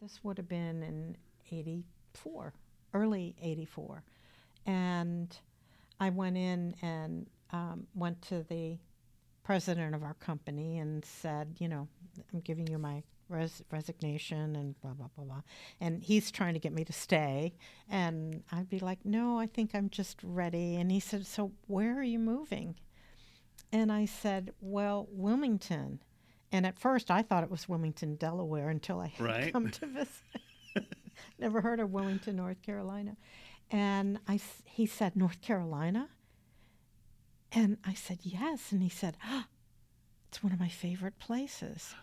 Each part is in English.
this would have been in 84, early 84. And I went in and went to the president of our company and said, I'm giving you my resignation and blah, blah, blah, blah. And he's trying to get me to stay. And I'd be like, no, I think I'm just ready. And he said, so where are you moving? And I said, well, Wilmington. And at first I thought it was Wilmington, Delaware, until I had come to visit. Never heard of Wilmington, North Carolina. And he said, North Carolina? And I said, yes. And he said, it's one of my favorite places.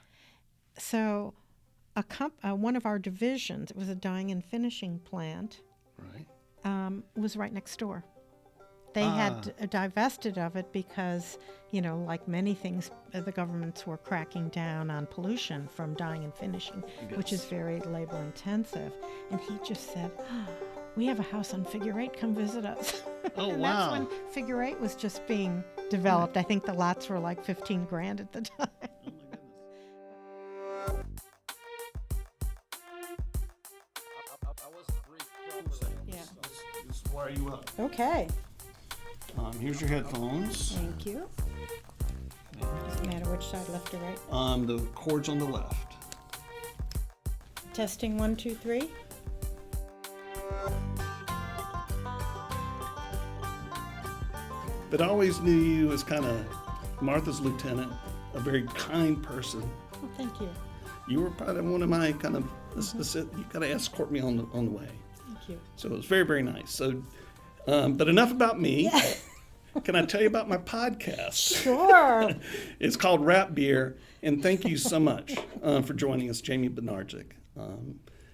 So one of our divisions, it was a dyeing and finishing plant, was right next door. They had divested of it because, like many things, the governments were cracking down on pollution from dyeing and finishing, which is very labor intensive. And he just said, we have a house on Figure 8, come visit us. Oh, and wow. That's when Figure 8 was just being developed. I think the lots were like $15,000 at the time. Yeah. Just wire you up. Okay. Here's your headphones. Thank you. Doesn't matter which side, left or right. The cord's on the left. Testing 1, 2, 3. But I always knew you as kind of Martha's lieutenant, a very kind person. Well, thank you. You were part of one of my kind of, you got to escort me on the way. Thank you. So it was very, very nice. So, but enough about me. Yeah. Can I tell you about my podcast? Sure. It's called Rap Beer, and thank you so much for joining us, Jayme Bednarczyk.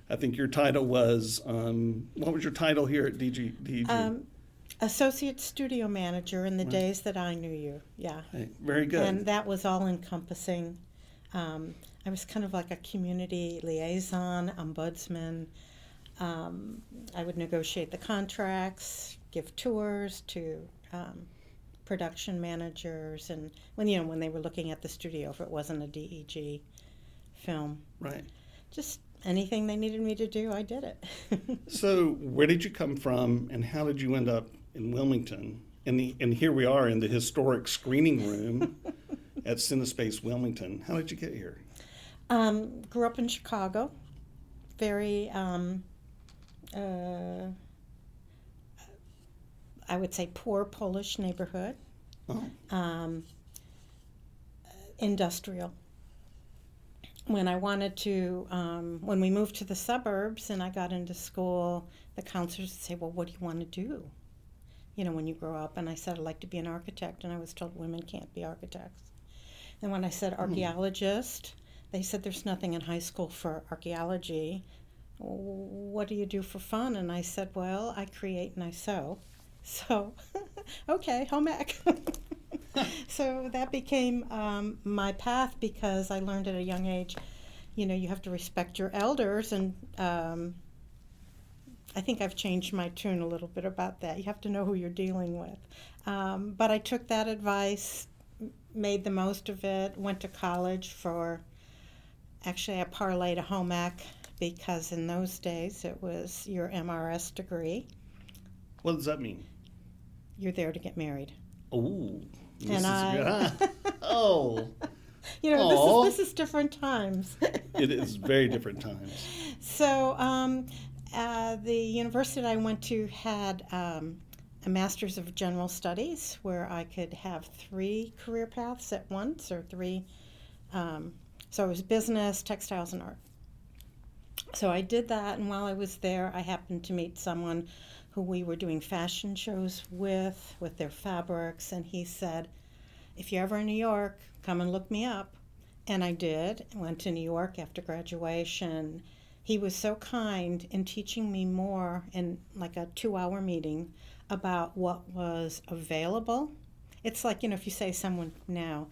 I think your title was, what was your title here at DEG? Associate studio manager in the days that I knew you, yeah. Hey, very good. And that was all encompassing. I was kind of like a community liaison, ombudsman. I would negotiate the contracts, give tours to production managers, and when they were looking at the studio, if it wasn't a DEG film. Right. Just anything they needed me to do, I did it. So where did you come from, and how did you end up in Wilmington? And here we are in the historic screening room at CineSpace Wilmington. How did you get here? Grew up in Chicago. Very, I would say poor Polish neighborhood. Oh. Industrial. When I wanted to, when we moved to the suburbs and I got into school, the counselors would say, well, what do you want to do, when you grow up? And I said, I'd like to be an architect, and I was told women can't be architects. And when I said archaeologist, they said there's nothing in high school for archaeology. What do you do for fun? And I said, well, I create and I sew. So, okay, home ec. So that became my path, because I learned at a young age, you have to respect your elders, and I think I've changed my tune a little bit about that. You have to know who you're dealing with. But I took that advice, made the most of it, went to college actually I parlayed a home ec, because in those days it was your MRS degree. What does that mean? You're there to get married. Oh. Oh. This is different times. It is very different times. So the university I went to had a Master's of General Studies, where I could have 3 career paths at once, or 3. So it was business, textiles, and art. So I did that, and while I was there, I happened to meet someone who we were doing fashion shows with their fabrics, and he said, if you're ever in New York, come and look me up. And I did. I went to New York after graduation. He was so kind in teaching me more in like a 2-hour meeting about what was available. It's like, if you say someone now,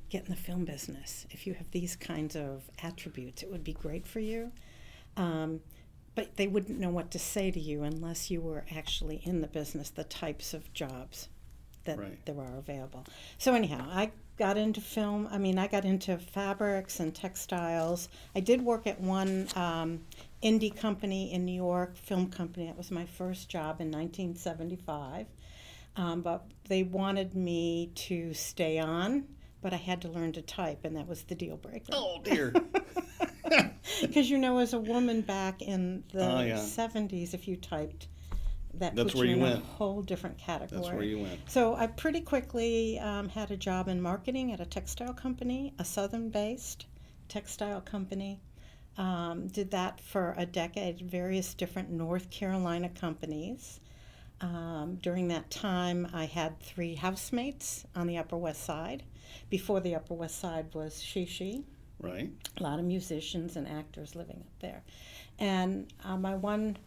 get in the film business. If you have these kinds of attributes, it would be great for you. But they wouldn't know what to say to you unless you were actually in the business, the types of jobs that Right. there are available. So anyhow, I got into film. I mean, I got into fabrics and textiles. I did work at one indie company in New York, film company. That was my first job in 1975. But they wanted me to stay on, but I had to learn to type, and that was the deal breaker. Oh, dear. Because, you know, as a woman back in the Oh, yeah. 70s, if you typed, that That's puts where you you in went. a whole different category. That's where you went. So I pretty quickly had a job in marketing at a textile company, a southern-based textile company. Did that for a decade, various different North Carolina companies. During that time, I had 3 housemates on the Upper West Side. Before the Upper West Side was She. Right. A lot of musicians and actors living up there. And my one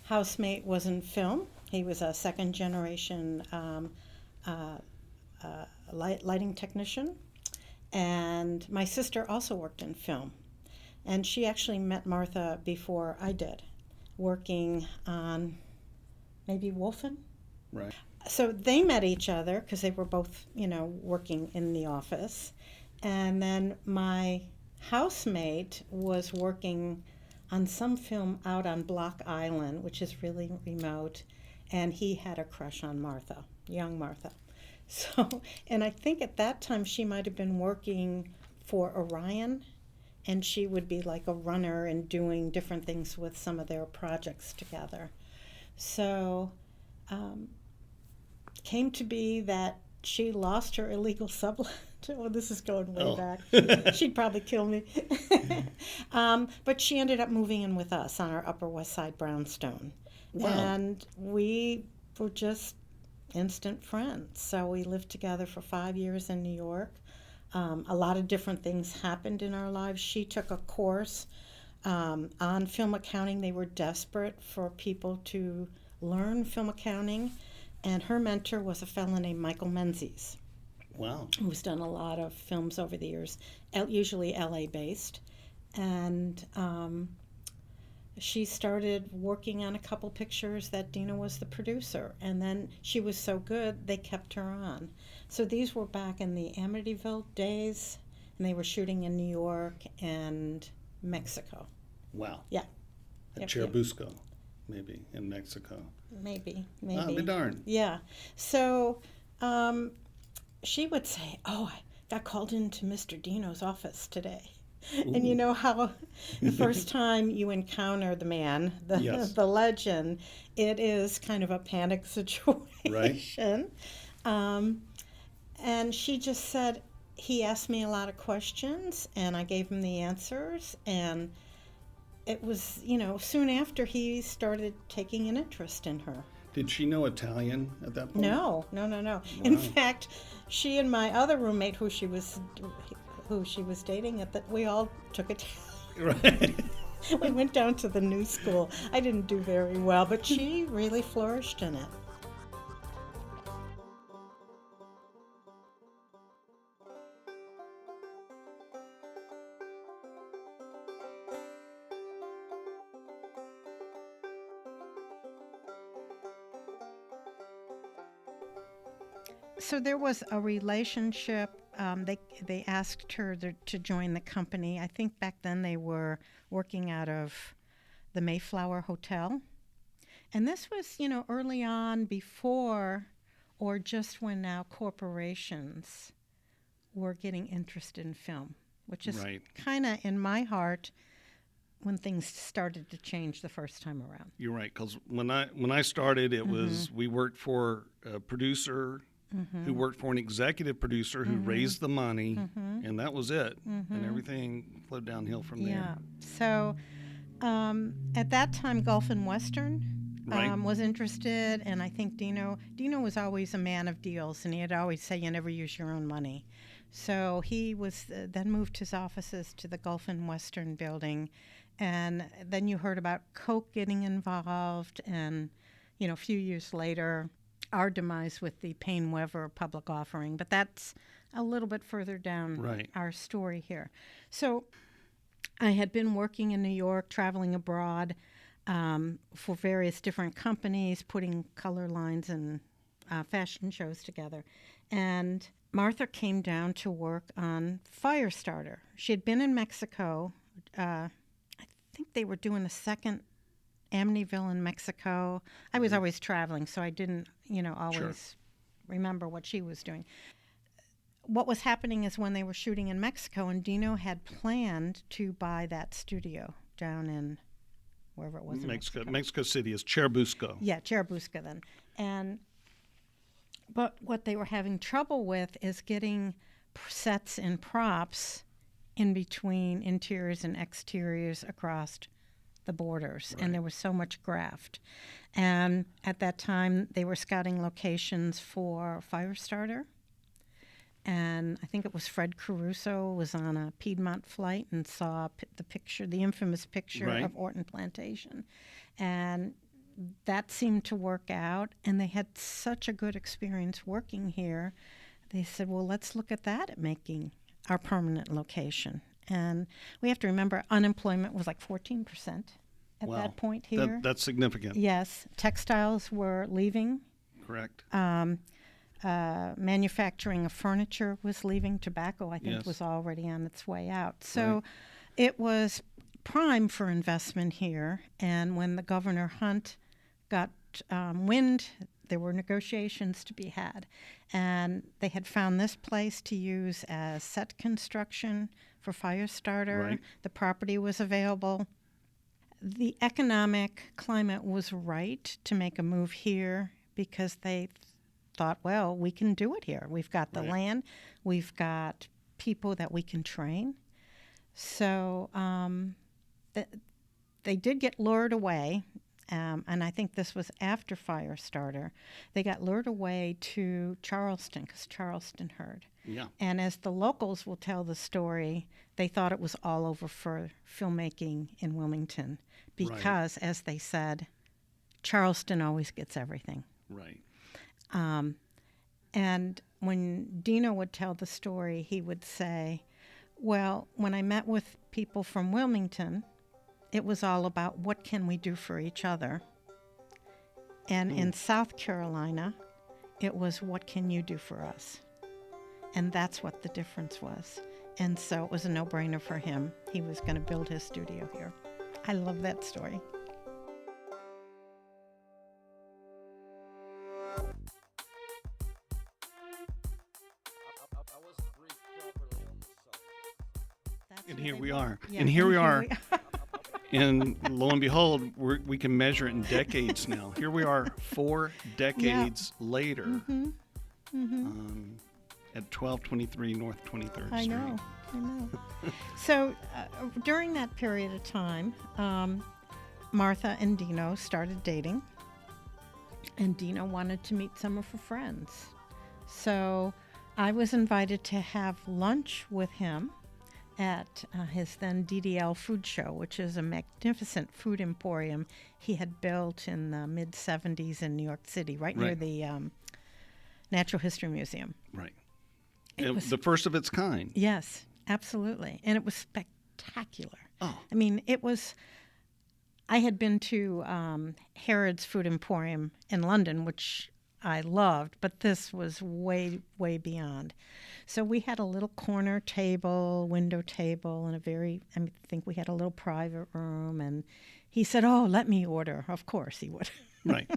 housemate was in film. He was a second generation lighting technician. And my sister also worked in film. And she actually met Martha before I did, working on maybe Wolfen. Right. So they met each other because they were both, you know, working in the office. And then my housemate was working on some film out on Block Island, which is really remote, and he had a crush on Martha, young Martha. So, and I think at that time she might have been working for Orion, and she would be like a runner and doing different things with some of their projects together. So, came to be that she lost her illegal sublet. Oh, this is going way back. She'd probably kill me. But she ended up moving in with us on our Upper West Side brownstone. Wow. And we were just instant friends. So we lived together for 5 years in New York. A lot of different things happened in our lives. She took a course on film accounting. They were desperate for people to learn film accounting. And her mentor was a fellow named Michael Menzies. Wow. Who's done a lot of films over the years, usually LA based. And she started working on a couple pictures that Dino was the producer. And then she was so good, they kept her on. So these were back in the Amityville days, and they were shooting in New York and Mexico. Wow. Yeah. At Churubusco, maybe, in Mexico. Maybe. Ah, be darned. Yeah. So she would say, "Oh, I got called into Mr. Dino's office today." Ooh. And you know how the first time you encounter the man, Yes. the legend, it is kind of a panic situation. Right. And she just said, he asked me a lot of questions, and I gave him the answers, and it was, you know, soon after he started taking an interest in her. Did she know Italian at that point? No. Wow. In fact, she and my other roommate, who she was dating, we all took Italian. Right. We went down to the new school. I didn't do very well, but she really flourished in it. So there was a relationship. They asked her to join the company. I think back then they were working out of the Mayflower Hotel. And this was, you know, early on, before or just when now corporations were getting interested in film, which is right. kind of in my heart when things started to change the first time around. You're right, because when I started, it was we worked for a producer who worked for an executive producer who raised the money, and that was it. And everything flowed downhill from there. Yeah. So at that time, Gulf and Western was interested, and I think Dino was always a man of deals, and he'd always say, "You never use your own money." So he was then moved his offices to the Gulf and Western building, and then you heard about Coke getting involved, and you know, a few years later, our demise with the Payne-Weber public offering, but that's a little bit further down our story here. So I had been working in New York, traveling abroad for various different companies, putting color lines and fashion shows together. And Martha came down to work on Firestarter. She had been in Mexico. I think they were doing a second Amityville in Mexico. I was always traveling, so I didn't, always remember what she was doing. What was happening is when they were shooting in Mexico, and Dino had planned to buy that studio down in wherever it was in Mexico. Mexico City is Churubusco. Yeah, Churubusco then. But what they were having trouble with is getting sets and props in between interiors and exteriors across the borders, and there was so much graft. And at that time, they were scouting locations for Firestarter. And I think it was Fred Caruso was on a Piedmont flight and saw the infamous picture of Orton Plantation. And that seemed to work out, and they had such a good experience working here. They said, well, let's look at that at making our permanent location. And we have to remember unemployment was like 14% at that point here. That's significant. Yes. Textiles were leaving. Correct. Manufacturing of furniture was leaving. Tobacco, I think, was already on its way out. So it was prime for investment here. And when the Governor Hunt got wind, there were negotiations to be had. And they had found this place to use as set construction for Firestarter. Right. The property was available. The economic climate was right to make a move here because they thought, well, we can do it here. We've got the land. We've got people that we can train. So they did get lured away, and I think this was after Firestarter. They got lured away to Charleston because Charleston heard. Yeah. And as the locals will tell the story, they thought it was all over for filmmaking in Wilmington because, as they said, Charleston always gets everything. Right. And when Dino would tell the story, he would say, well, when I met with people from Wilmington, it was all about what can we do for each other. And in South Carolina, it was what can you do for us? And that's what the difference was. And so it was a no-brainer for him. He was going to build his studio here. I love that story. And here we are. Yeah, and here we are. And lo and behold, we can measure it in decades now. Here we are 4 decades later at 1223 North 23rd Street. I know. So during that period of time, Martha and Dino started dating, and Dino wanted to meet some of her friends. So I was invited to have lunch with him at his then DDL food show, which is a magnificent food emporium he had built in the mid-'70s in New York City, right near the Natural History Museum. Right. It was the first of its kind. Yes, absolutely. And it was spectacular. Oh. I mean, I had been to Harrods Food Emporium in London, which I loved, but this was way, way beyond. So we had a little corner table, window table, and I think we had a little private room. And he said, oh, let me order. Of course he would. Right.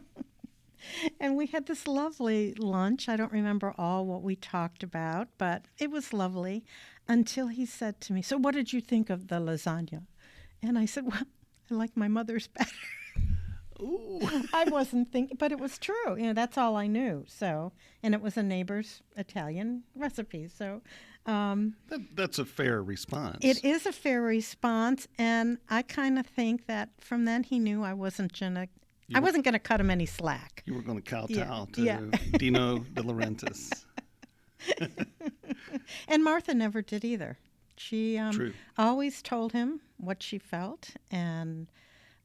And we had this lovely lunch. I don't remember all what we talked about, but it was lovely until he said to me, so what did you think of the lasagna? And I said, well, I like my mother's better. Ooh. I wasn't thinking, but it was true. That's all I knew. So, and it was a neighbor's Italian recipe. So, that's a fair response. It is a fair response, and I kind of think that from then he knew I wasn't gonna cut him any slack. You were going to kowtow to Dino de Laurentiis. And Martha never did either. She True. always told him what she felt, and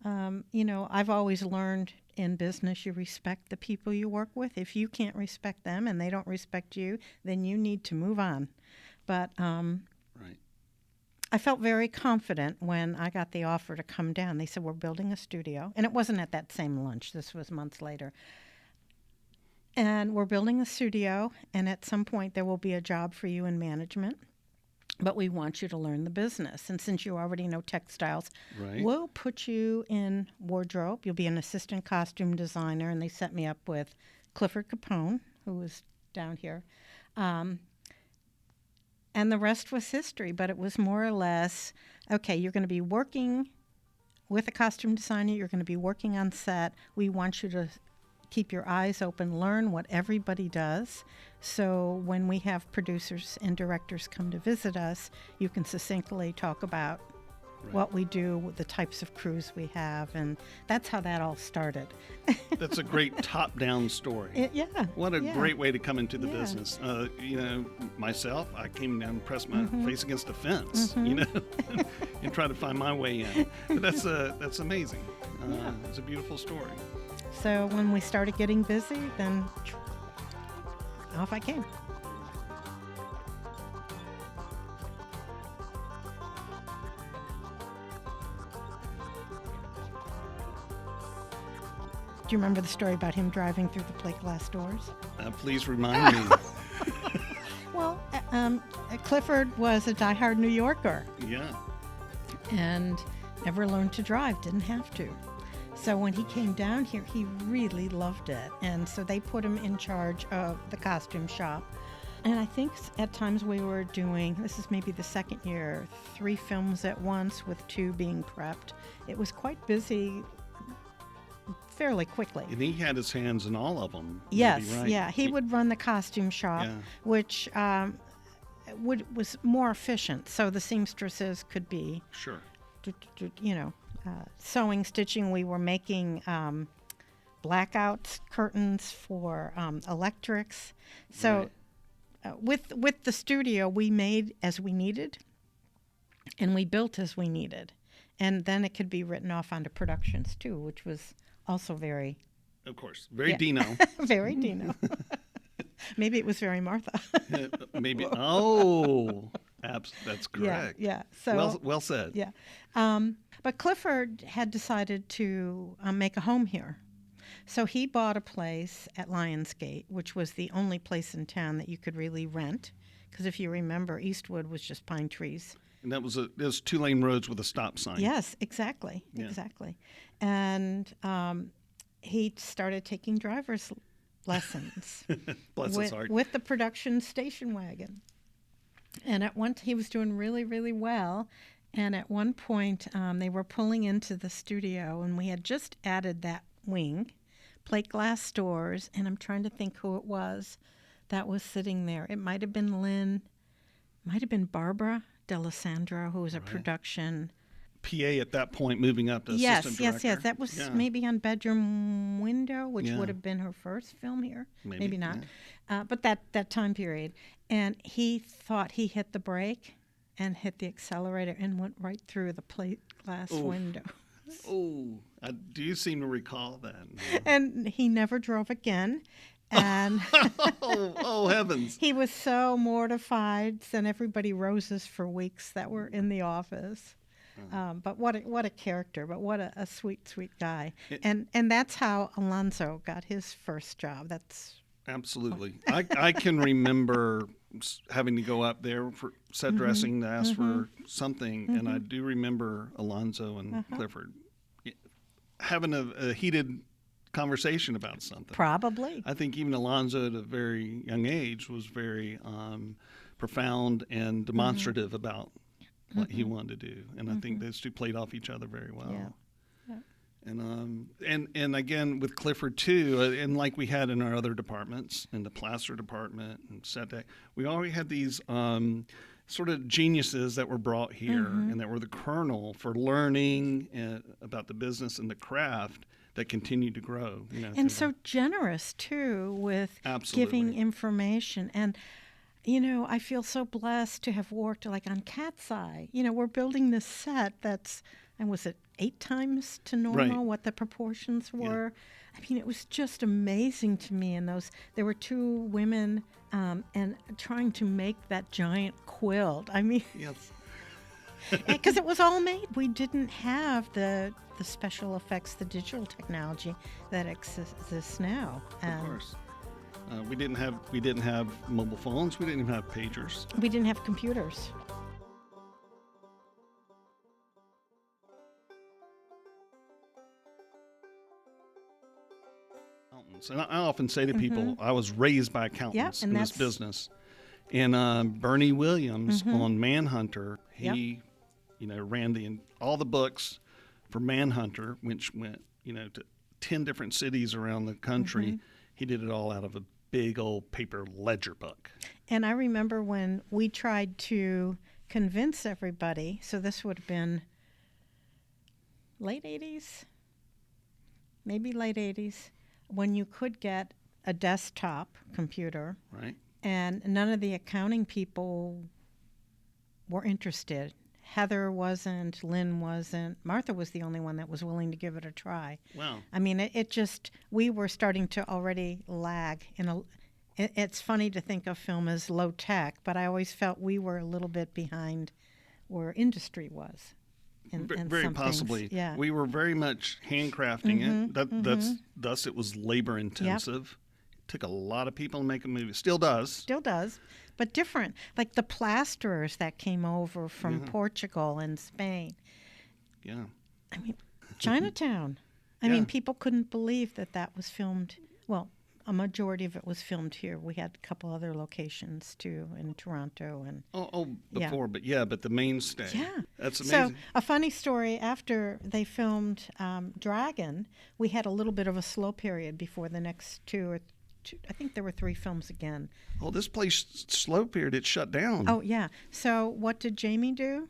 I've always learned in business you respect the people you work with. If you can't respect them and they don't respect you, then you need to move on. But right. I felt very confident when I got the offer to come down. They said, we're building a studio. And it wasn't at that same lunch. This was months later. And we're building a studio, and at some point there will be a job for you in management. But we want you to learn the business. And since you already know textiles, Right. we'll put you in wardrobe. You'll be an assistant costume designer. And they set me up with Clifford Capone, who was down here. And the rest was history. But it was more or less, okay, you're going to be working with a costume designer. You're going to be working on set. We want you to keep your eyes open, learn what everybody does. So when we have producers and directors come to visit us, you can succinctly talk about what we do, the types of crews we have, and that's how that all started. That's a great top-down story. Yeah. What a great way to come into the business. Myself, I came down and pressed my face against a fence, and try to find my way in. But that's amazing. It's a beautiful story. So when we started getting busy, then off I came. Do you remember the story about him driving through the plate glass doors? Please remind me. Well, Clifford was a diehard New Yorker. Yeah. And never learned to drive, didn't have to. So when he came down here, he really loved it. And so they put him in charge of the costume shop. And I think at times we were doing, this is maybe the second year, 3 films at once with 2 being prepped. It was quite busy fairly quickly. And he had his hands in all of them. Yes, maybe, right? yeah. He would run the costume shop, which was more efficient. So the seamstresses could be, Sure. Sewing, stitching. We were making blackout curtains for electrics. So with the studio, we made as we needed, and we built as we needed. And then it could be written off onto productions, too, which was also very... Of course. Very Dino. Very Dino. Maybe it was very Martha. Maybe. Oh, that's correct. Yeah. So well said. Yeah. But Clifford had decided to make a home here. So he bought a place at Lionsgate, which was the only place in town that you could really rent. Because if you remember, Eastwood was just pine trees. And that was there's 2-lane roads with a stop sign. Yes, exactly. Yeah. Exactly. And he started taking driver's lessons. Bless his heart. With the production station wagon. And he was doing really, really well. And at one point, they were pulling into the studio, and we had just added that wing, plate glass doors, and I'm trying to think who it was that was sitting there. It might have been Lynn, might have been Barbara D'Alessandro, who was a production PA at that point, moving up to assistant director. Yes. That was maybe on Bedroom Window, which would have been her first film here. Maybe not. Yeah. But that time period. And he thought he hit the brake and hit the accelerator and went right through the plate glass window. Oh, do seem to recall that. And he never drove again. And oh, heavens. He was so mortified, sent everybody roses for weeks that were in the office. But what a character, but what a sweet, sweet guy. And that's how Alonzo got his first job. That's absolutely. I can remember having to go up there for set dressing to ask for something, and I do remember Alonzo and Clifford having a heated conversation about something. Probably. I think even Alonzo at a very young age was very profound and demonstrative about what he wanted to do, and I think those two played off each other very well. Yeah. And again with Clifford too, and like we had in our other departments, in the plaster department and set deck, we already had these sort of geniuses that were brought here and that were the kernel for learning about the business and the craft that continued to grow. And so generous too with giving information. And I feel so blessed to have worked like on Cat's Eye. We're building this set that's, and was it 8 times to normal, what the proportions were? Yeah. I mean, it was just amazing to me. And there were 2 women and trying to make that giant quilt. I mean, yes. Because it was all made. We didn't have the special effects, the digital technology that exists now. Of course. We didn't have mobile phones. We didn't even have pagers. We didn't have computers. And I often say to people, I was raised by accountants in this business. And Bernie Williams on Manhunter, he, ran all the books for Manhunter, which went, to 10 different cities around the country. He did it all out of a big old paper ledger book. And I remember when we tried to convince everybody, so this would have been late 80s, maybe late 80s, when you could get a desktop computer. Right. And none of the accounting people were interested. Heather wasn't, Lynn wasn't. Martha was the only one that was willing to give it a try. Wow. I mean, it just, we were starting to already lag. It's funny to think of film as low tech, but I always felt we were a little bit behind where industry was. Very possibly. Things. Yeah. We were very much handcrafting it. Thus it was labor intensive. It took a lot of people to make a movie. Still does. But different. Like the plasterers that came over from Portugal and Spain. Yeah. I mean, Chinatown. I mean, people couldn't believe that was filmed. Well, a majority of it was filmed here. We had a couple other locations too in Toronto and but the mainstay. Yeah, that's amazing. So a funny story: after they filmed Dragon, we had a little bit of a slow period before the next two. I think there were 3 films again. Oh, this place slow period. It shut down. Oh yeah. So what did Jayme do?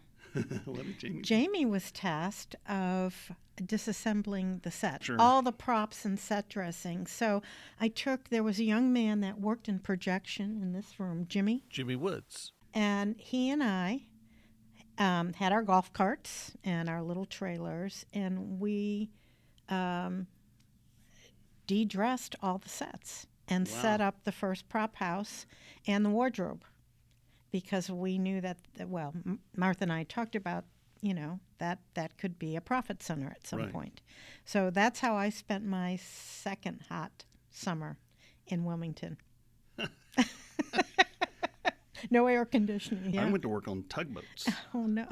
What did Jayme do? Jayme was tasked of disassembling the set, Sure. all the props and set dressing. So there was a young man that worked in projection in this room, Jimmy Woods. And he and I had our golf carts and our little trailers, and we de-dressed all the sets and set up the first prop house and the wardrobe. Because we knew that Martha and I talked about, that could be a profit center at some point. So that's how I spent my second hot summer in Wilmington. No air conditioning. Yeah. I went to work on tugboats. Oh, no.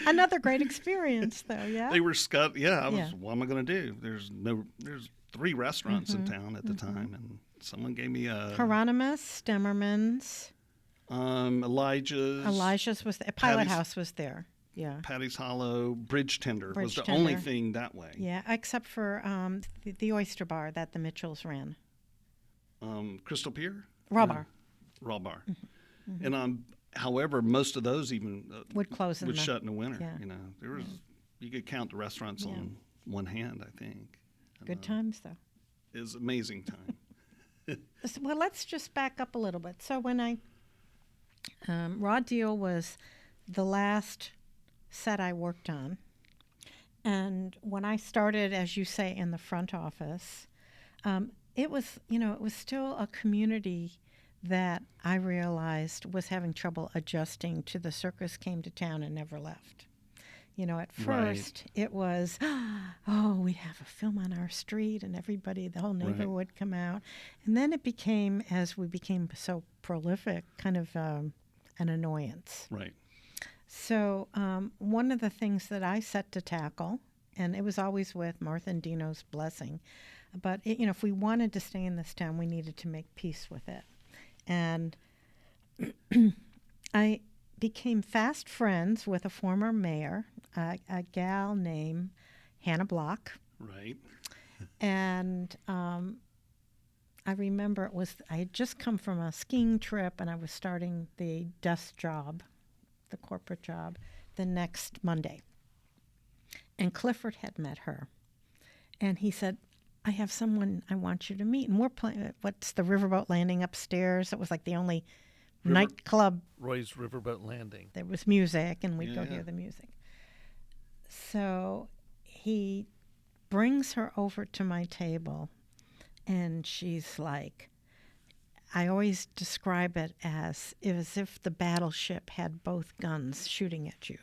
Another great experience, though, yeah? They were what am I going to do? There's 3 restaurants in town at the time, and someone gave me a... Hieronymus, Stemmerman's... Elijah's was there. Pilot House was there. Yeah. Patty's Hollow, Bridge Tender was the only thing that way. Yeah, except for the oyster bar that the Mitchells ran. Crystal Pier? Raw Bar. Raw Bar. And however, most of those even would close shut in the winter. Yeah. There was you could count the restaurants on one hand, I think. Good times though. It was amazing time. Well, let's just back up a little bit. So when Raw Deal was the last set I worked on. And when I started, as you say, in the front office, it was still a community that I realized was having trouble adjusting to the circus came to town and never left. At first it was, we have a film on our street and the whole neighborhood would come out. And then it became, as we became so prolific, kind of an annoyance. Right. So one of the things that I set to tackle, and it was always with Martha and Dino's blessing, but if we wanted to stay in this town, we needed to make peace with it. And I became fast friends with a former mayor, a gal named Hannah Block. Right. And I remember I had just come from a skiing trip, and I was starting the desk job, the corporate job, the next Monday. And Clifford had met her. And he said, I have someone I want you to meet. And we're playing, what's the Riverboat Landing upstairs? It was like the only nightclub. Roy's Riverboat Landing. There was music, and we'd go hear the music. So he brings her over to my table, and she's like, I always describe it as if the battleship had both guns shooting at you.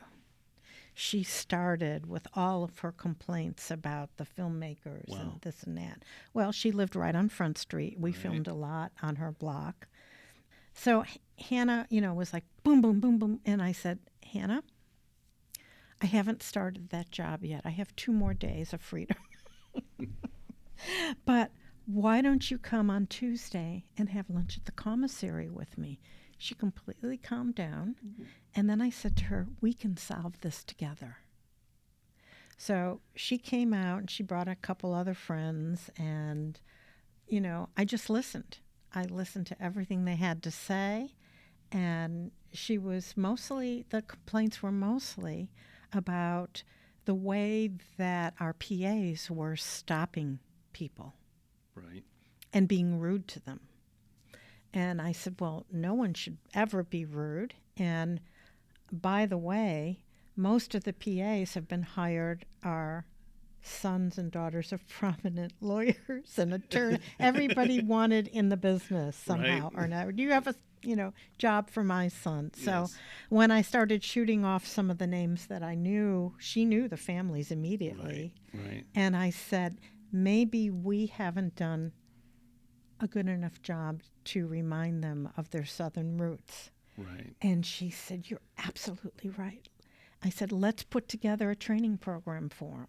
she started with all of her complaints about the filmmakers Wow. and this and that. Well, she lived right on Front Street. We Right. filmed a lot on her block. So Hannah, was like, boom, boom, boom, boom. And I said, Hannah, I haven't started that job yet. I have 2 more days of freedom. But why don't you come on Tuesday and have lunch at the commissary with me? She completely calmed down. And then I said to her, we can solve this together. So she came out and she brought a couple other friends. And, I just listened. I listened to everything they had to say. And the complaints were mostly about the way that our PAs were stopping people Right. and being rude to them. And I said, well, no one should ever be rude. And by the way, most of the PAs have been hired are sons and daughters of prominent lawyers and attorneys. Everybody wanted in the business somehow Right. or another. Do you have a job for my son? So Yes. when I started shooting off some of the names that I knew, she knew the families immediately. Right. And I said, maybe we haven't done a good enough job to remind them of their Southern roots. Right. And she said, you're absolutely right. I said, let's put together a training program for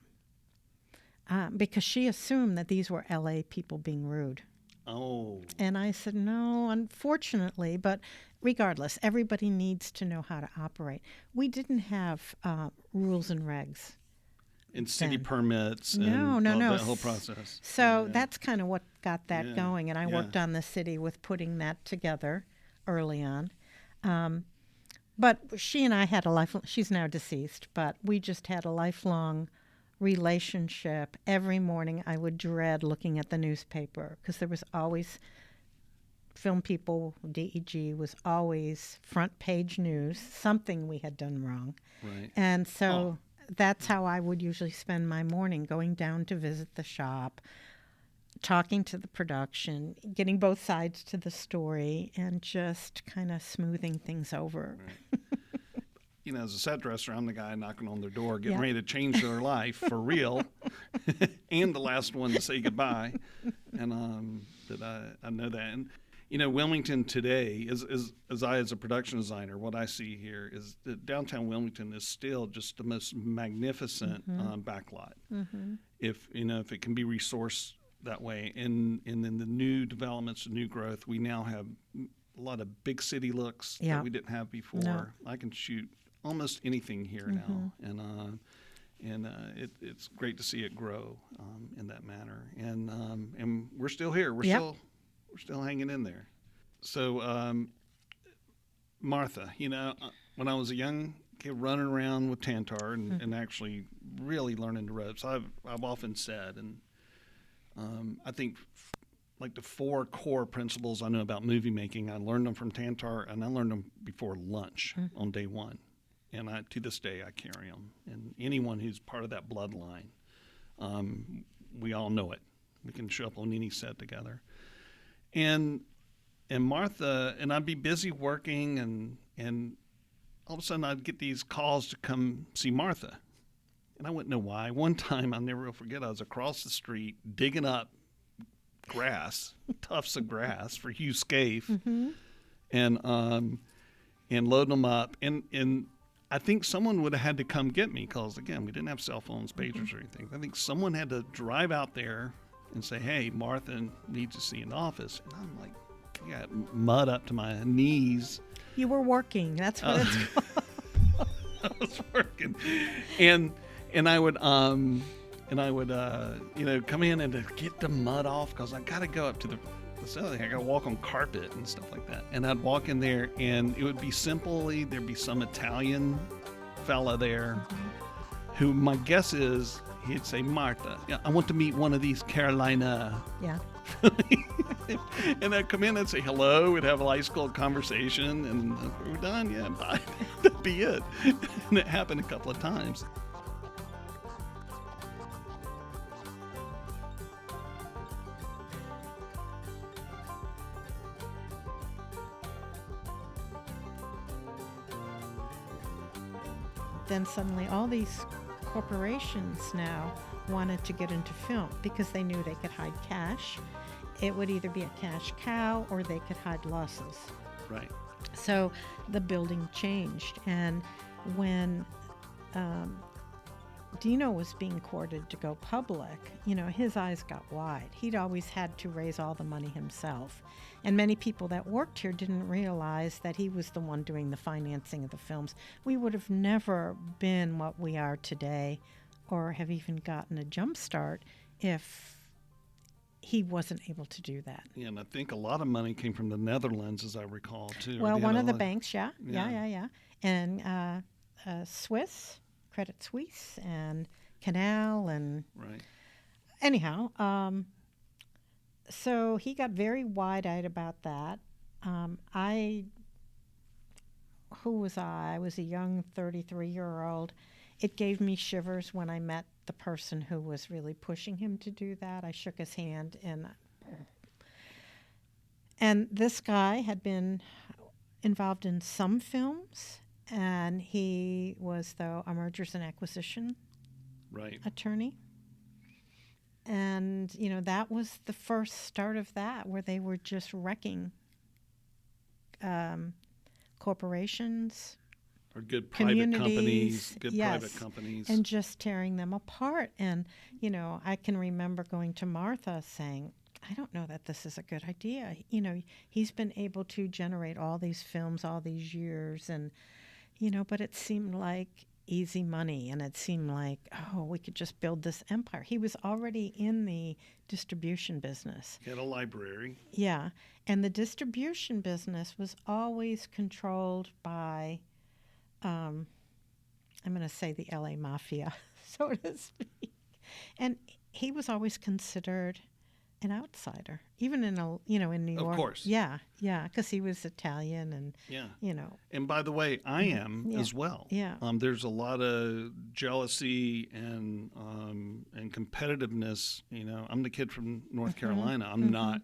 them. Because she assumed that these were LA people being rude. Oh. And I said, no, unfortunately, but regardless, everybody needs to know how to operate. We didn't have rules and regs. And city then. permits No, and no. that whole process. So Yeah. that's kind of what got that Yeah, going. And I yeah. worked on the city with putting that together early on. But she and I had she's now deceased, but we just had a lifelong relationship. Every morning I would dread looking at the newspaper because there was always film people, DEG was always front page news, something we had done wrong. Right. And so that's how I would usually spend my morning, going down to visit the shop, talking to the production, getting both sides to the story, and just kind of smoothing things over. Right. As a set dresser, I'm the guy knocking on their door, getting Yeah. ready to change their life for real, and the last one to say goodbye. And I know that. And Wilmington today, as a production designer, what I see here is that downtown Wilmington is still just the most magnificent backlot. Mm-hmm. If it can be resourced that way, and then the new developments, the new growth, we now have a lot of big city looks Yeah. that we didn't have before. No. I can shoot almost anything here now, and it's great to see it grow in that manner. And we're still here. We're Yep. still hanging in there. So Martha, when I was a young kid running around with Tantar and actually really learning the ropes, I've often said, and I think like the 4 core principles I know about movie making, I learned them from Tantar, and I learned them before lunch on day 1. And to this day, I carry them. And anyone who's part of that bloodline, we all know it. We can show up on any set together. And Martha, and I'd be busy working, and all of a sudden I'd get these calls to come see Martha. And I wouldn't know why. One time, I'll never forget, I was across the street digging up grass, tufts of grass for Hugh Scaife, and loading them up. And I think someone would have had to come get me because, again, we didn't have cell phones, pagers, or anything. I think someone had to drive out there and say, hey, Martha needs to see you in the office. And I'm like, I got mud up to my knees. You were working. That's what it's called. I was working. And I would come in and to get the mud off because I got to go up to the facility. I got to walk on carpet and stuff like that. And I'd walk in there, and it would be simply there'd be some Italian fella there who my guess is he'd say, Martha, I want to meet one of these Carolina. Yeah. And I'd come in and say hello. We'd have a high school conversation, and we're done. Yeah, bye. That'd be it. And it happened a couple of times. then suddenly all these corporations now wanted to get into film because they knew they could hide cash. It would either be a cash cow or they could hide losses. Right. So the building changed. And when Dino was being courted to go public, his eyes got wide. He'd always had to raise all the money himself. And many people that worked here didn't realize that he was the one doing the financing of the films. We would have never been what we are today or have even gotten a jump start if he wasn't able to do that. Yeah, and I think a lot of money came from the Netherlands, as I recall, too. Well, one of the banks, yeah. And Swiss, Credit Suisse, and Canal, and right. Anyhow, so he got very wide-eyed about that. Who was I? I was a young 33-year-old. It gave me shivers when I met the person who was really pushing him to do that. I shook his hand, and this guy had been involved in some films, and he was, though, a mergers and acquisition attorney. And, that was the first start of that, where they were just wrecking corporations, or good private companies, private companies, and just tearing them apart. And, I can remember going to Martha saying, I don't know that this is a good idea. He's been able to generate all these films all these years, and, but it seemed like easy money, and it seemed like, we could just build this empire. He was already in the distribution business. He had a library. Yeah, and the distribution business was always controlled by, I'm going to say the LA Mafia, so to speak. And he was always considered an outsider, even in in New York. Of course. Yeah, because he was Italian, and And by the way, I am as well. Yeah. There's a lot of jealousy and competitiveness. I'm the kid from North Carolina. I'm not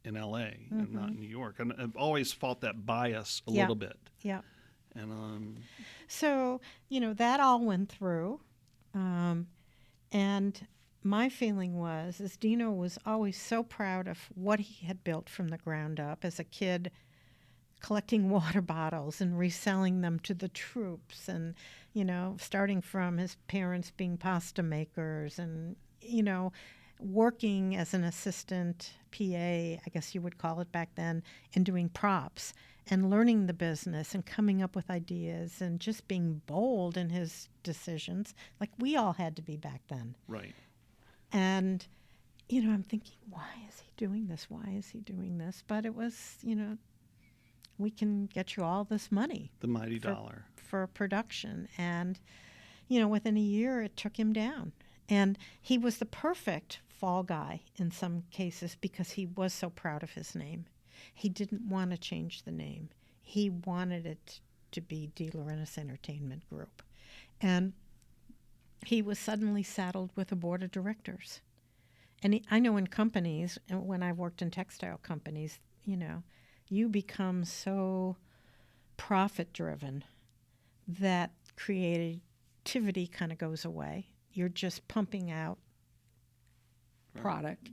in L.A. I'm not in New York. And I've always fought that bias a little bit. Yeah. And so that all went through, and my feeling was, Dino was always so proud of what he had built from the ground up as a kid, collecting water bottles and reselling them to the troops, and, starting from his parents being pasta makers, and, working as an assistant PA, I guess you would call it back then, and doing props and learning the business and coming up with ideas and just being bold in his decisions, like we all had to be back then. Right. And, I'm thinking, why is he doing this? Why is he doing this? But it was, we can get you all this money. The mighty dollar. For production. And, within a year, it took him down. And he was the perfect fall guy in some cases because he was so proud of his name. He didn't want to change the name. He wanted it to be De Laurentiis Entertainment Group. And he was suddenly saddled with a board of directors. And I know in companies, when I worked in textile companies, you become so profit-driven that creativity kind of goes away. You're just pumping out product.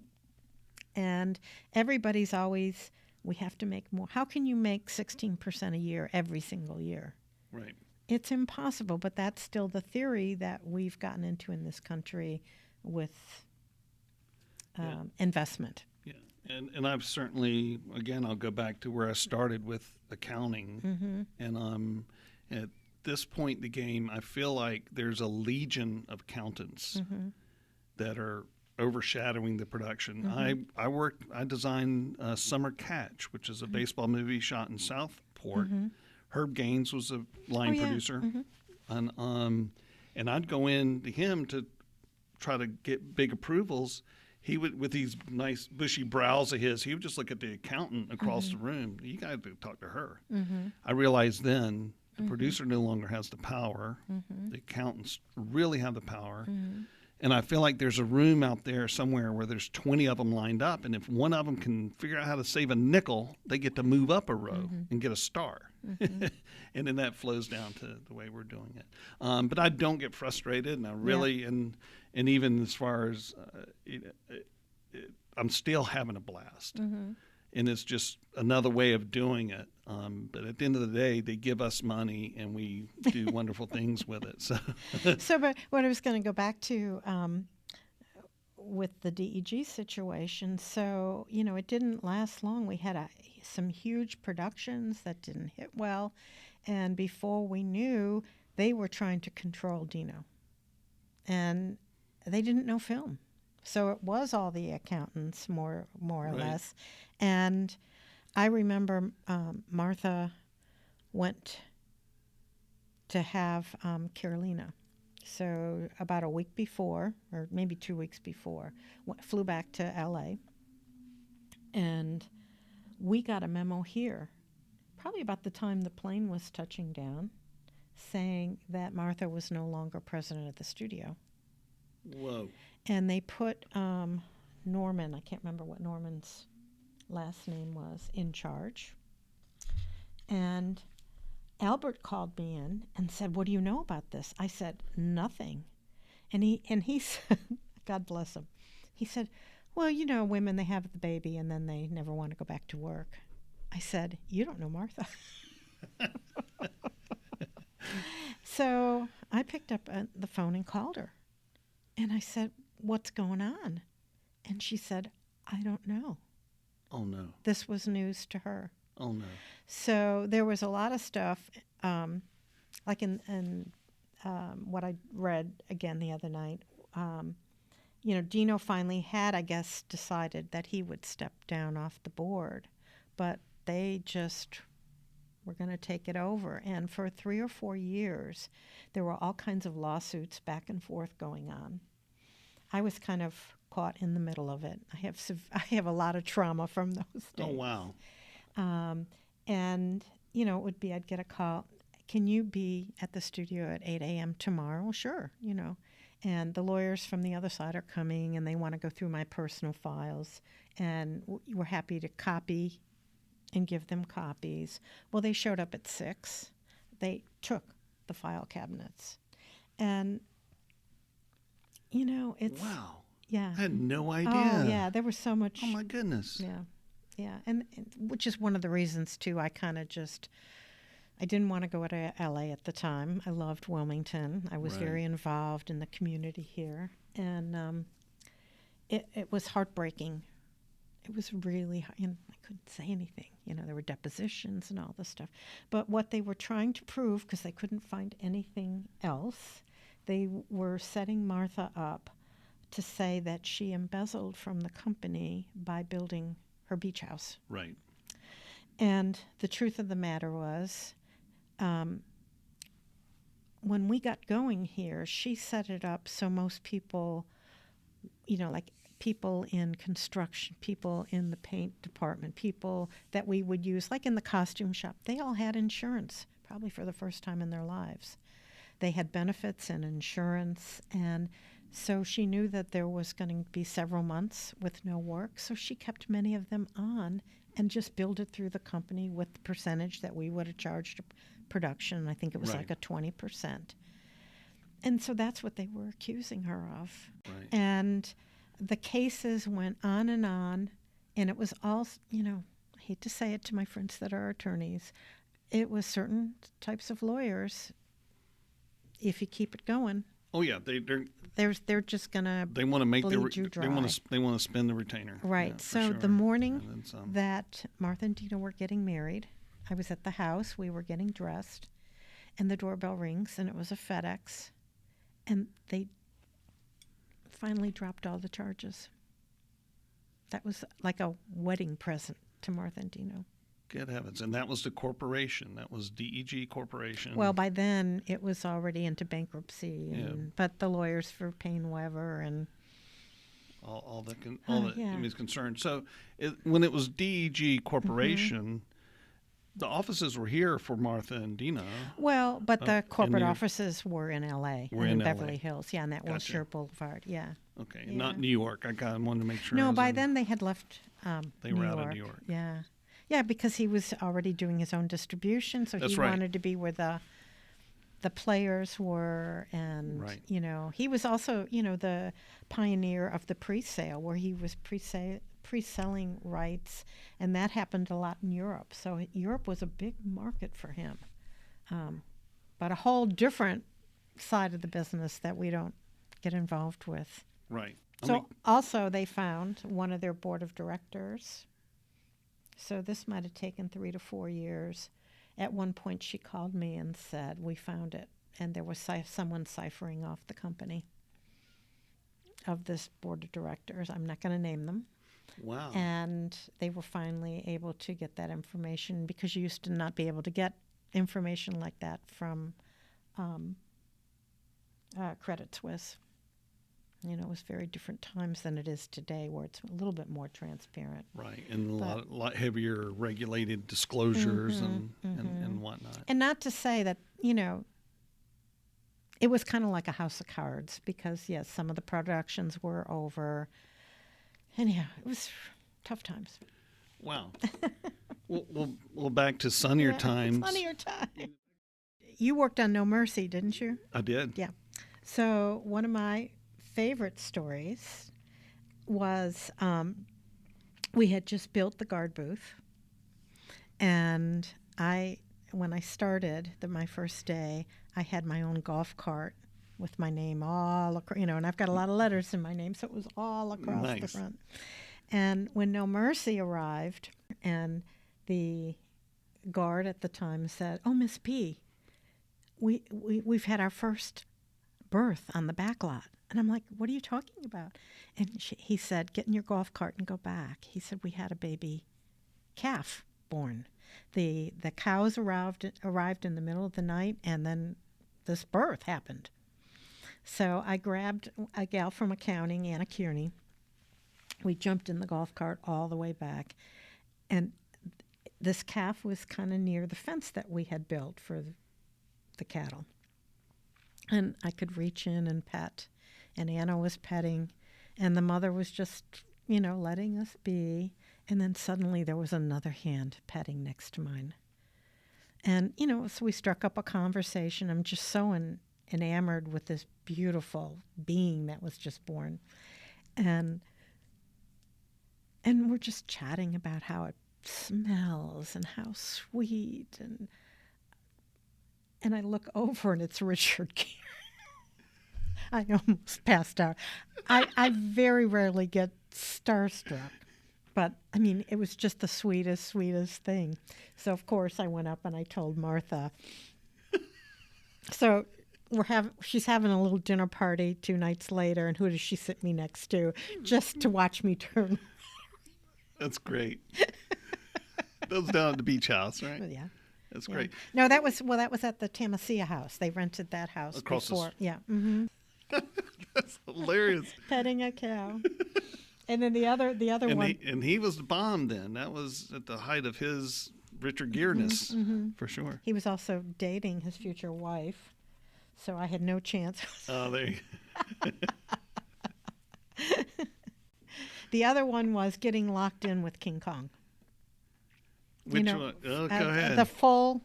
And everybody's always, we have to make more. How can you make 16% a year every single year? Right. It's impossible, but that's still the theory that we've gotten into in this country with investment. Yeah, and I've certainly, again, I'll go back to where I started with accounting. And at this point in the game, I feel like there's a legion of accountants that are overshadowing the production. I designed Summer Catch, which is a baseball movie shot in Southport. Herb Gaines was a line producer, and I'd go in to him to try to get big approvals. He would, with these nice bushy brows of his, he would just look at the accountant across the room. You got to talk to her. I realized then the producer no longer has the power. The accountants really have the power. And I feel like there's a room out there somewhere where there's 20 of them lined up. And if one of them can figure out how to save a nickel, they get to move up a row and get a star. And then that flows down to the way we're doing it. But I don't get frustrated. And I really, and even as far as I'm still having a blast. And it's just another way of doing it. But at the end of the day, they give us money and we do wonderful things with it. So, but what I was going to go back to with the DEG situation, so, it didn't last long. We had some huge productions that didn't hit well. And before we knew, they were trying to control Dino. And they didn't know film. So it was all the accountants, more or less. And I remember Martha went to have Carolina. So about a week before, or maybe 2 weeks before, flew back to L.A. And we got a memo here, probably about the time the plane was touching down, saying that Martha was no longer president of the studio. Whoa. And they put Norman, I can't remember what Norman's last name was, in charge. And Albert called me in and said, "What do you know about this?" I said, "Nothing." And he said, God bless him, he said, "Well, women, they have the baby and then they never want to go back to work." I said, "You don't know Martha." So I picked up the phone and called her. And I said, "What's going on?" And she said, "I don't know." Oh, no. This was news to her. Oh, no. So there was a lot of stuff, like in what I read again the other night. Dino finally had, I guess, decided that he would step down off the board. But they just were going to take it over. And for 3 or 4 years, there were all kinds of lawsuits back and forth going on. I was kind of caught in the middle of it. I have a lot of trauma from those days. Oh, wow. And, it would be, I'd get a call, "Can you be at the studio at 8 a.m. tomorrow?" "Well, sure, And the lawyers from the other side are coming, and they want to go through my personal files. And we're happy to copy and give them copies. Well, they showed up at 6. They took the file cabinets. And, it's... Wow. Yeah. I had no idea. Oh, yeah. There was so much... Oh, my goodness. Yeah. Yeah. And which is one of the reasons, too, I kind of just... I didn't want to go to L.A. at the time. I loved Wilmington. I was very involved in the community here. And it was heartbreaking. It was really, I couldn't say anything. There were depositions and all this stuff. But what they were trying to prove, because they couldn't find anything else, they were setting Martha up to say that she embezzled from the company by building her beach house. Right. And the truth of the matter was, when we got going here, she set it up so most people, like people in construction, people in the paint department, people that we would use, like in the costume shop, they all had insurance, probably for the first time in their lives. They had benefits and insurance, and so she knew that there was going to be several months with no work, so she kept many of them on and just billed it through the company with the percentage that we would have charged production. I think it was like a 20%. And so that's what they were accusing her of. Right. And the cases went on, and it was all, I hate to say it to my friends that are attorneys, it was certain types of lawyers, if you keep it going. Oh yeah, they're just gonna they want to make bleed you dry. they want to spin the retainer. Right. Yeah, so sure. the morning that Martha and Dino were getting married, I was at the house. We were getting dressed, and the doorbell rings, and it was a FedEx, and they finally dropped all the charges. That was like a wedding present to Martha and Dino. Good heavens. And that was the corporation. That was DEG Corporation. Well, by then, it was already into bankruptcy. But the lawyers for Payne Weber and... all the concerned. So when it was DEG Corporation, The offices were here for Martha and Dino. Well, but the corporate New- offices were in L.A. Were and in Beverly LA. Hills. Yeah, on that Gotcha. Wilshire Boulevard. Yeah. Okay, Yeah. not New York. I wanted to make sure. I No, was by in- then they had left They New were York. out of New York. Yeah. Yeah, because he was already doing his own distribution, so That's he right. wanted to be where the players were, and Right. he was also the pioneer of the pre-sale, where he was pre-selling rights, and that happened a lot in Europe. So Europe was a big market for him, but a whole different side of the business that we don't get involved with. Right. So also they found one of their board of directors. So this might have taken 3 to 4 years. At one point she called me and said, we found it. And there was someone ciphering off the company of this board of directors. I'm not going to name them. Wow. And they were finally able to get that information, because you used to not be able to get information like that from Credit Suisse. It was very different times than it is today, where it's a little bit more transparent. Right, and a lot heavier regulated disclosures and whatnot. And not to say that, it was kind of like a house of cards, because, yes, some of the productions were over. And, yeah, it was tough times. Wow. well, back to sunnier times. Sunnier times. You worked on No Mercy, didn't you? I did. Yeah. So one of my favorite stories was we had just built the guard booth, and when I started my first day, I had my own golf cart with my name all across, and I've got a lot of letters in my name, so it was all across the front. And when No Mercy arrived, and the guard at the time said, "Oh, Miss B, we've had our first birth on the back lot." And I'm like, "What are you talking about?" And he said, "Get in your golf cart and go back." He said, "We had a baby calf born. The cows arrived in the middle of the night, and then this birth happened." So I grabbed a gal from accounting, Anna Kearney. We jumped in the golf cart all the way back, and this calf was kind of near the fence that we had built for the cattle. And I could reach in and pet, and Anna was petting, and the mother was just, letting us be. And then suddenly there was another hand petting next to mine. And, so we struck up a conversation. I'm just so enamored with this beautiful being that was just born. And we're just chatting about how it smells and how sweet. And I look over, and it's Richard Gere. I almost passed out. I very rarely get starstruck. But, it was just the sweetest thing. So, of course, I went up and I told Martha. So she's having a little dinner party 2 nights later, and who does she sit me next to? Just to watch me turn. That's great. That was down at the beach house, right? Yeah. That's great. No, that was at the Tamasia house. They rented that house Across before. Yeah. Mm-hmm. That's hilarious. Petting a cow. And then the other one. And he was the bomb then. That was at the height of his Richard Gere-ness, for sure. He was also dating his future wife, so I had no chance. Oh, there you go. The other one was getting locked in with King Kong. Which one? Oh, go ahead. The full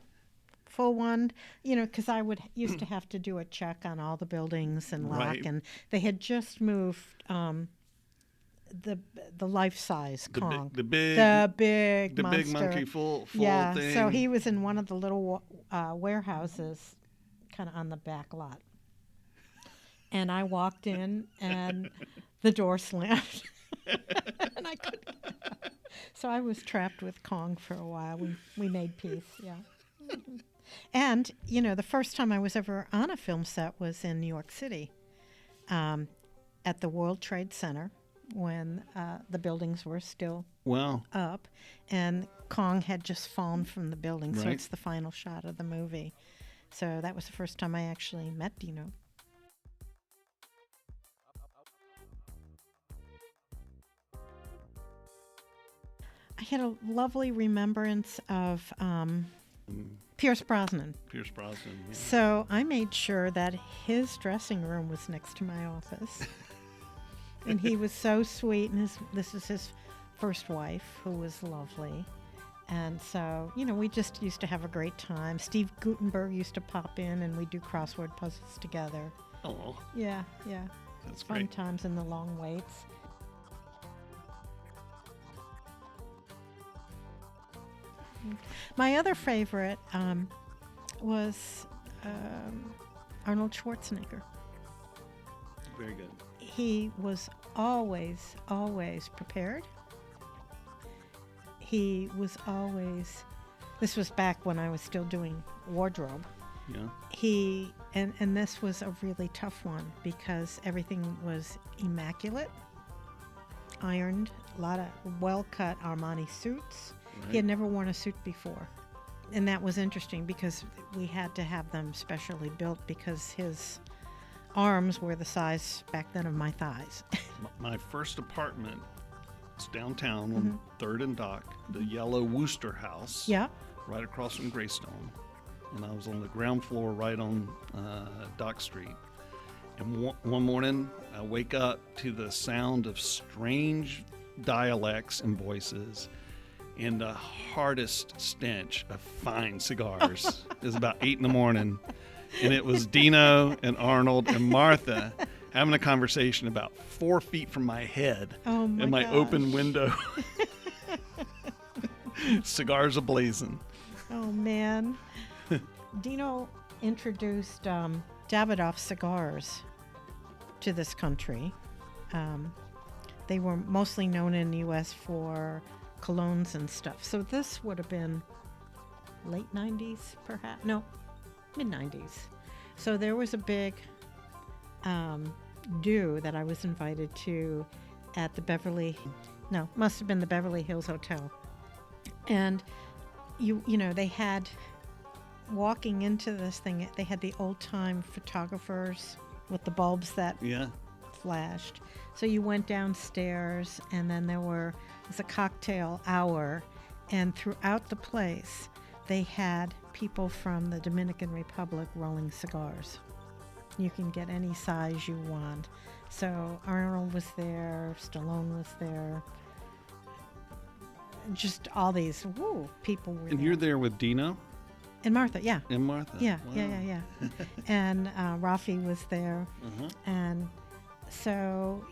one, because I used to have to do a check on all the buildings and lock, Right. and they had just moved the life-size Kong. The big monster. big monkey full Yeah, thing. so he was in one of the little warehouses kind of on the back lot. And I walked in, and the door slammed. And I couldn't get out. So I was trapped with Kong for a while. We made peace, yeah. And, the first time I was ever on a film set was in New York City, at the World Trade Center, when the buildings were still up, and Kong had just fallen from the building, so Right. it's the final shot of the movie. So that was the first time I actually met Dino. I had a lovely remembrance of Pierce Brosnan. Pierce Brosnan. Yeah. So I made sure that his dressing room was next to my office. And he was so sweet. And this is his first wife, who was lovely. And so, we just used to have a great time. Steve Gutenberg used to pop in, and we'd do crossword puzzles together. Oh. Yeah. That's Fun great. times in the long waits. My other favorite was Arnold Schwarzenegger. Very good. He was always prepared. He was always, this was back when I was still doing wardrobe. Yeah. And this was a really tough one because everything was immaculate, ironed, a lot of well-cut Armani suits. Right. He had never worn a suit before. And that was interesting because we had to have them specially built because his arms were the size back then of my thighs. My first apartment was downtown on 3rd and Dock, the yellow Wooster house. Yeah. Right across from Greystone. And I was on the ground floor right on Dock Street. And one morning, I wake up to the sound of strange dialects and voices and the hardest stench of fine cigars. It was about 8 in the morning. And it was Dino and Arnold and Martha having a conversation about 4 feet from my head in my open window. Cigars ablazing. Oh, man. Dino introduced Davidoff cigars to this country. They were mostly known in the U.S. for colognes and stuff. So this would have been late 90s, perhaps. No, mid-90s. So there was a big do that I was invited to at the must have been the Beverly Hills Hotel. And, they had, walking into this thing, they had the old-time photographers with the bulbs that flashed. So you went downstairs, and then there was a cocktail hour, and throughout the place, they had people from the Dominican Republic rolling cigars. You can get any size you want. So Arnold was there, Stallone was there, just all these people were there. And you're there with Dino? And Martha, yeah. And Martha? Yeah, Wow. yeah. And Rafi was there. Uh-huh. And so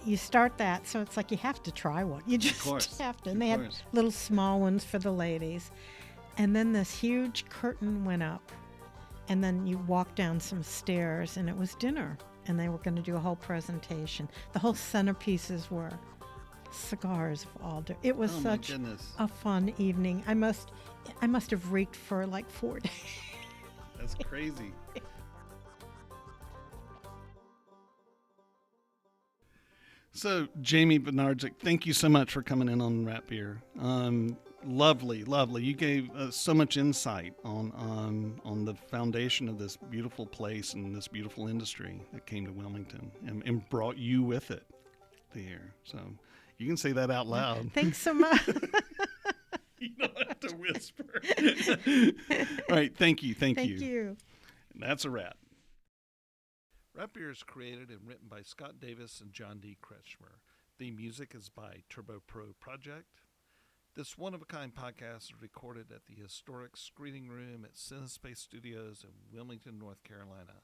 you start that, so it's like you have to try one. You just have to. And they had little small ones for the ladies. And then this huge curtain went up. And then you walk down some stairs, and it was dinner. And they were going to do a whole presentation. The whole centerpieces were cigars of all different. It was such a fun evening. I must have reeked for like 4 days. That's crazy. So, Jayme Bednarczyk, thank you so much for coming in on Rap Beer. Lovely. You gave so much insight on the foundation of this beautiful place and this beautiful industry that came to Wilmington and brought you with it to here. So you can say that out loud. Thanks so much. You don't have to whisper. All right, thank you. Thank you. And that's a wrap. Rap Beer is created and written by Scott Davis and John D. Kretschmer. The music is by Turbo Pro Project. This one-of-a-kind podcast is recorded at the historic screening room at Cinespace Studios in Wilmington, North Carolina.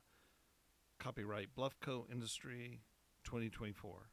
Copyright Bluffco Industry, 2024.